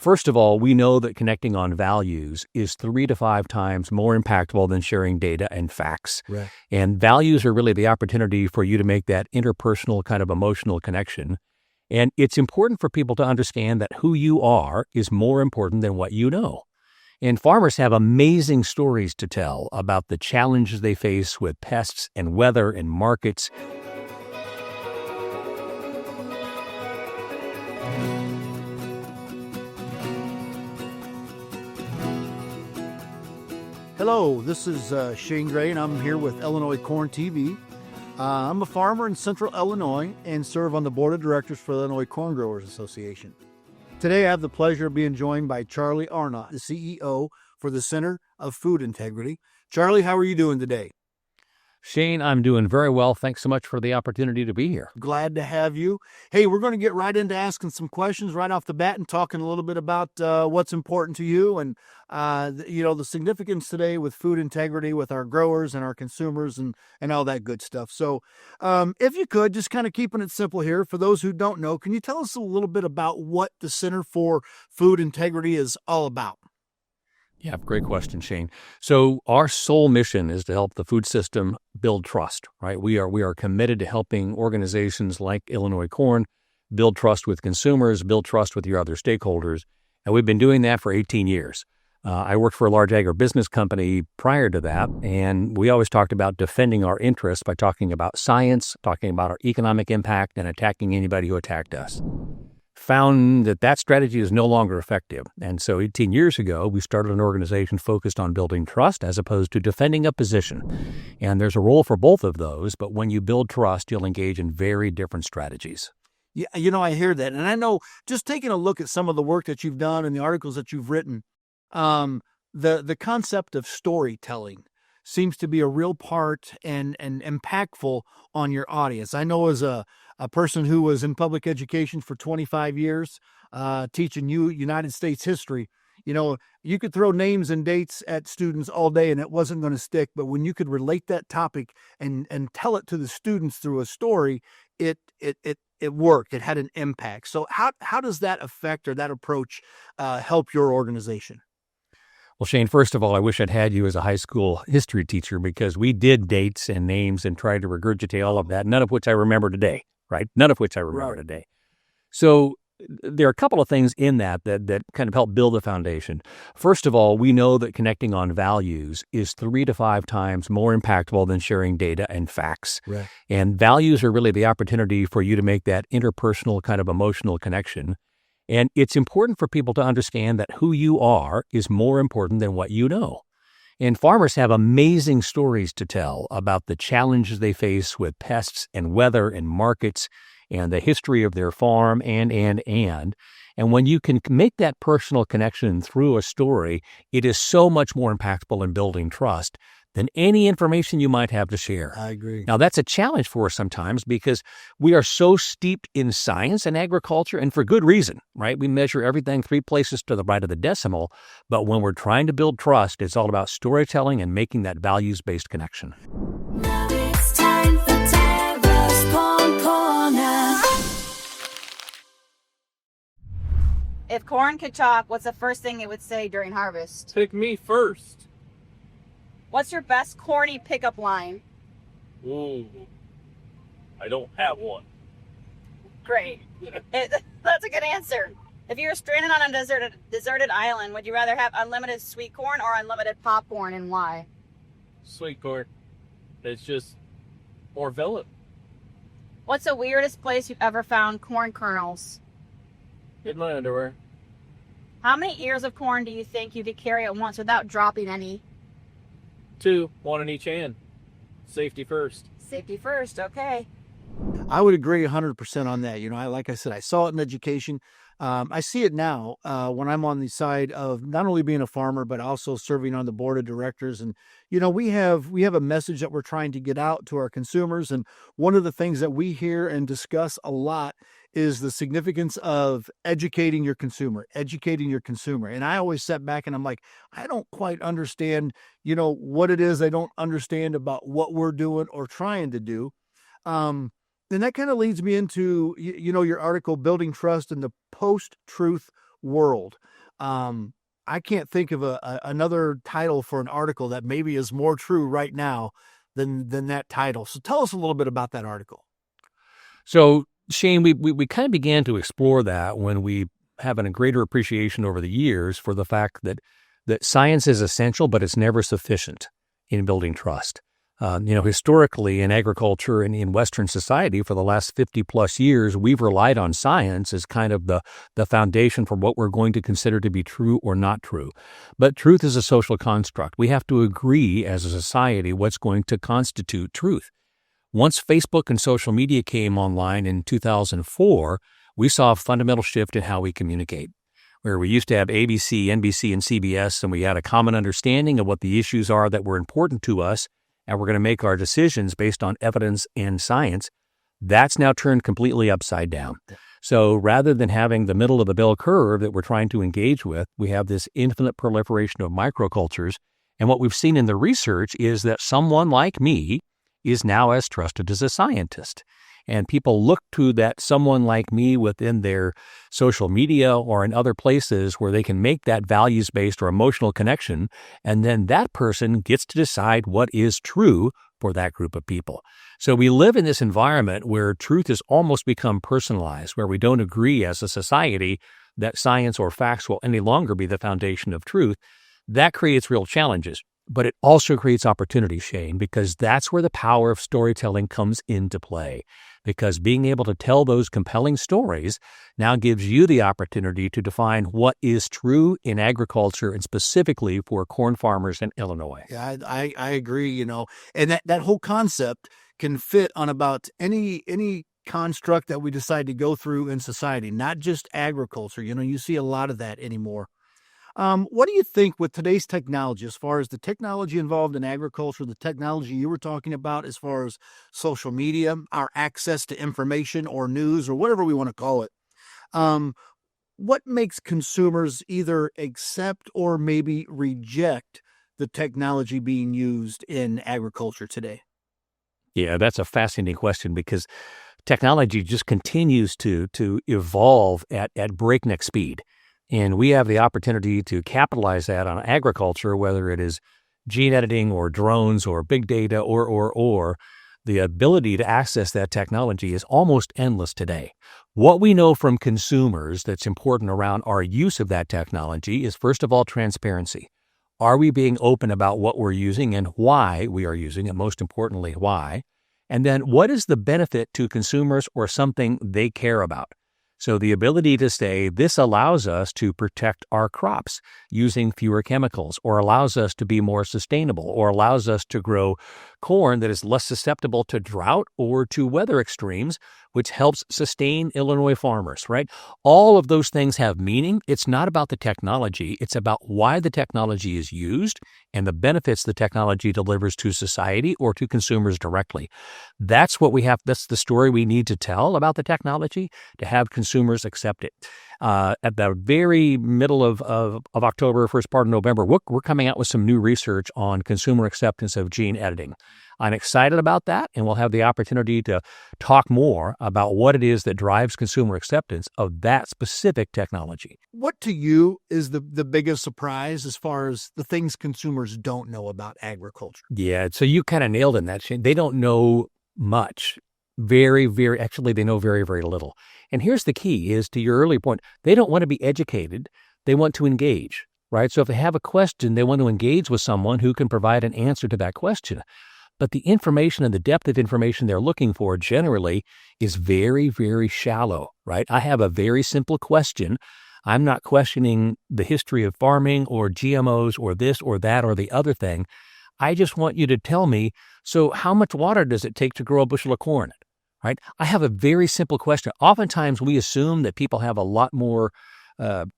First of all, we know that connecting on values is 3 to 5 times more impactful than sharing data and facts. Right. And values are really the opportunity for you to make that interpersonal kind of emotional connection. And it's important for people to understand that who you are is more important than what you know. And farmers have amazing stories to tell about the challenges they face with pests and weather and markets. Hello, this is Shane Gray, and I'm here with Illinois Corn TV. I'm a farmer in Central Illinois and serve on the board of directors for the Illinois Corn Growers Association. Today, I have the pleasure of being joined by Charlie Arnot, the CEO for the Center of Food Integrity. Charlie, how are you doing today? Shane, I'm doing very well. Thanks so much for the opportunity to be here. Glad to have you. Hey, we're going to get right into asking some questions right off the bat and talking a little bit about what's important to you and, the significance today with food integrity with our growers and our consumers and all that good stuff. So if you could, just kind of keeping it simple here, for those who don't know, can you tell us a little bit about what the Center for Food Integrity is all about? Yeah, great question, Shane. So our sole mission is to help the food system build trust, right? We are committed to helping organizations like Illinois Corn build trust with consumers, build trust with your other stakeholders. And we've been doing that for 18 years. I worked for a large agribusiness company prior to that, and we always talked about defending our interests by talking about science, talking about our economic impact, and attacking anybody who attacked us. Found that strategy is no longer effective. And so 18 years ago, we started an organization focused on building trust as opposed to defending a position. And there's a role for both of those, but when you build trust, you'll engage in very different strategies. Yeah, I hear that. And I know, just taking a look at some of the work that you've done and the articles that you've written, the concept of storytelling seems to be a real part and impactful on your audience. I know as a person who was in public education for 25 years, teaching United States history, you could throw names and dates at students all day and it wasn't going to stick. But when you could relate that topic and tell it to the students through a story, it worked. It had an impact. So how does that affect, or that approach help your organization? Well, Shane, first of all, I wish I'd had you as a high school history teacher, because we did dates and names and tried to regurgitate all of that, none of which I remember today, right? None of which I remember today. So there are a couple of things in that kind of help build the foundation. First of all, we know that connecting on values is 3 to 5 times more impactful than sharing data and facts. Right. And values are really the opportunity for you to make that interpersonal kind of emotional connection. And it's important for people to understand that who you are is more important than what you know. And farmers have amazing stories to tell about the challenges they face with pests and weather and markets and the history of their farm and when you can make that personal connection through a story, it is so much more impactful in building trust than any information you might have to share. I agree. Now, that's a challenge for us sometimes because we are so steeped in science and agriculture, and for good reason, right? We measure everything 3 places to the right of the decimal, but when we're trying to build trust, it's all about storytelling and making that values-based connection. Now it's time for Tara's Corn Corner. If corn could talk, what's the first thing it would say during harvest? Pick me first. What's your best corny pickup line? Ooh, I don't have one. Great. That's a good answer. If you were stranded on a deserted island, would you rather have unlimited sweet corn or unlimited popcorn, and why? Sweet corn. It's just more filling. What's the weirdest place you've ever found corn kernels? In my underwear. How many ears of corn do you think you could carry at once without dropping any? 2, 1 in each hand. Safety first. Safety first, okay. I would agree 100% on that. Like I said, I saw it in education. I see it now when I'm on the side of not only being a farmer, but also serving on the board of directors. And, we have a message that we're trying to get out to our consumers. And one of the things that we hear and discuss a lot is the significance of educating your consumer. And I always sit back and I'm like, I don't quite understand, what it is. I don't understand about what we're doing or trying to do. And that kind of leads me into, your article, Building Trust in the Post-Truth World. I can't think of another title for an article that maybe is more true right now than that title. So tell us a little bit about that article. So, Shane, we kind of began to explore that when we having a greater appreciation over the years for the fact that science is essential, but it's never sufficient in building trust. Historically in agriculture and in Western society for the last 50 plus years, we've relied on science as kind of the foundation for what we're going to consider to be true or not true. But truth is a social construct. We have to agree as a society what's going to constitute truth. Once Facebook and social media came online in 2004, we saw a fundamental shift in how we communicate. Where we used to have ABC, NBC, and CBS, and we had a common understanding of what the issues are that were important to us, and we're going to make our decisions based on evidence and science, that's now turned completely upside down. So rather than having the middle of the bell curve that we're trying to engage with, we have this infinite proliferation of microcultures. And what we've seen in the research is that someone like me is now as trusted as a scientist. And people look to that someone like me within their social media or in other places where they can make that values-based or emotional connection, and then that person gets to decide what is true for that group of people. So we live in this environment where truth has almost become personalized, where we don't agree as a society that science or facts will any longer be the foundation of truth. That creates real challenges. But it also creates opportunity, Shane, because that's where the power of storytelling comes into play. Because being able to tell those compelling stories now gives you the opportunity to define what is true in agriculture and specifically for corn farmers in Illinois. Yeah, I agree, and that whole concept can fit on about any construct that we decide to go through in society, not just agriculture. You see a lot of that anymore. What do you think with today's technology, as far as the technology involved in agriculture, the technology you were talking about as far as social media, our access to information or news or whatever we want to call it? What makes consumers either accept or maybe reject the technology being used in agriculture today? Yeah, that's a fascinating question because technology just continues to evolve at breakneck speed. And we have the opportunity to capitalize that on agriculture, whether it is gene editing or drones or big data or the ability to access that technology is almost endless today. What we know from consumers that's important around our use of that technology is, first of all, transparency. Are we being open about what we're using and why we are using it? Most importantly, why? And then what is the benefit to consumers or something they care about? So the ability to say this allows us to protect our crops using fewer chemicals, or allows us to be more sustainable, or allows us to grow corn that is less susceptible to drought or to weather extremes, which helps sustain Illinois farmers, right? All of those things have meaning. It's not about the technology. It's about why the technology is used and the benefits the technology delivers to society or to consumers directly. That's what we have. That's the story we need to tell about the technology to have consumers accept it. At the very middle of October, first part of November, we're coming out with some new research on consumer acceptance of gene editing. I'm excited about that, and we'll have the opportunity to talk more about what it is that drives consumer acceptance of that specific technology. What to you is the biggest surprise as far as the things consumers don't know about agriculture? Yeah, so you kind of nailed in that, Shane. They don't know much. Actually, they know very, very little. And here's the key is, to your earlier point, they don't want to be educated. They want to engage, right? So if they have a question, they want to engage with someone who can provide an answer to that question. But the information and the depth of information they're looking for generally is very, very shallow, right? I have a very simple question. I'm not questioning the history of farming or GMOs or this or that or the other thing. I just want you to tell me, so how much water does it take to grow a bushel of corn, right? I have a very simple question. Oftentimes we assume that people have a lot more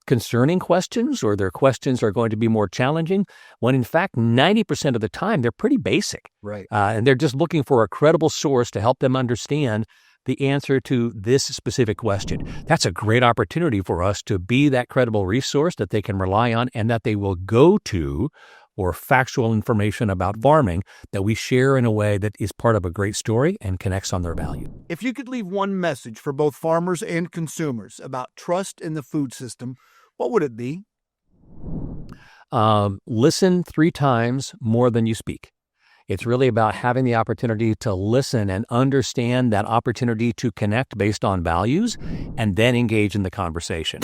concerning questions, or their questions are going to be more challenging, when in fact 90% of the time they're pretty basic. Right. And they're just looking for a credible source to help them understand the answer to this specific question. That's a great opportunity for us to be that credible resource that they can rely on and that they will go to, or factual information about farming that we share in a way that is part of a great story and connects on their value. If you could leave one message for both farmers and consumers about trust in the food system, what would it be? Listen 3 times more than you speak. It's really about having the opportunity to listen and understand that opportunity to connect based on values and then engage in the conversation.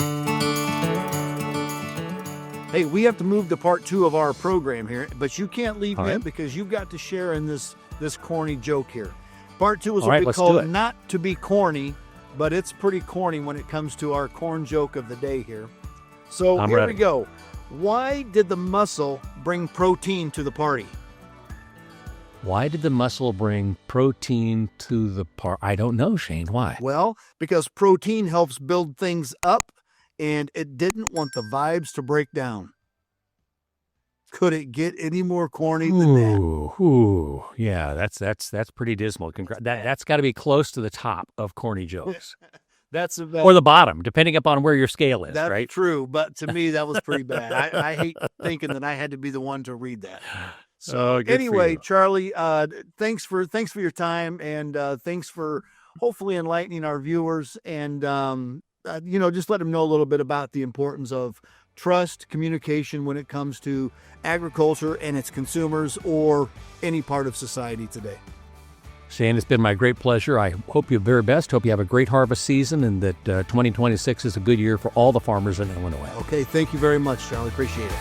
Hey, we have to move to part 2 of our program here, but you can't leave All yet right. because you've got to share in this corny joke here. Part 2 is All what right, we let's call do it. not to be corny, but it's pretty corny when it comes to our corn joke of the day here. So I'm here ready. we go. Why did the mussel bring protein to the party? Why did the mussel bring protein to the party? I don't know, Shane. Why? Well, because protein helps build things up, and it didn't want the vibes to break down. Could it get any more corny than that? Ooh, yeah, that's pretty dismal. That's got to be close to the top of corny jokes, That's or the bottom, depending upon where your scale is. That's right? true, but to me that was pretty bad. I hate thinking that I had to be the one to read that. So good for anyway, you. Charlie, thanks for your time, and thanks for hopefully enlightening our viewers, and just let them know a little bit about the importance of trust, communication when it comes to agriculture and its consumers or any part of society today. Shane, it's been my great pleasure. I hope you the very best. Hope you have a great harvest season and that 2026 is a good year for all the farmers in Illinois. Okay, thank you very much, Charlie. Appreciate it.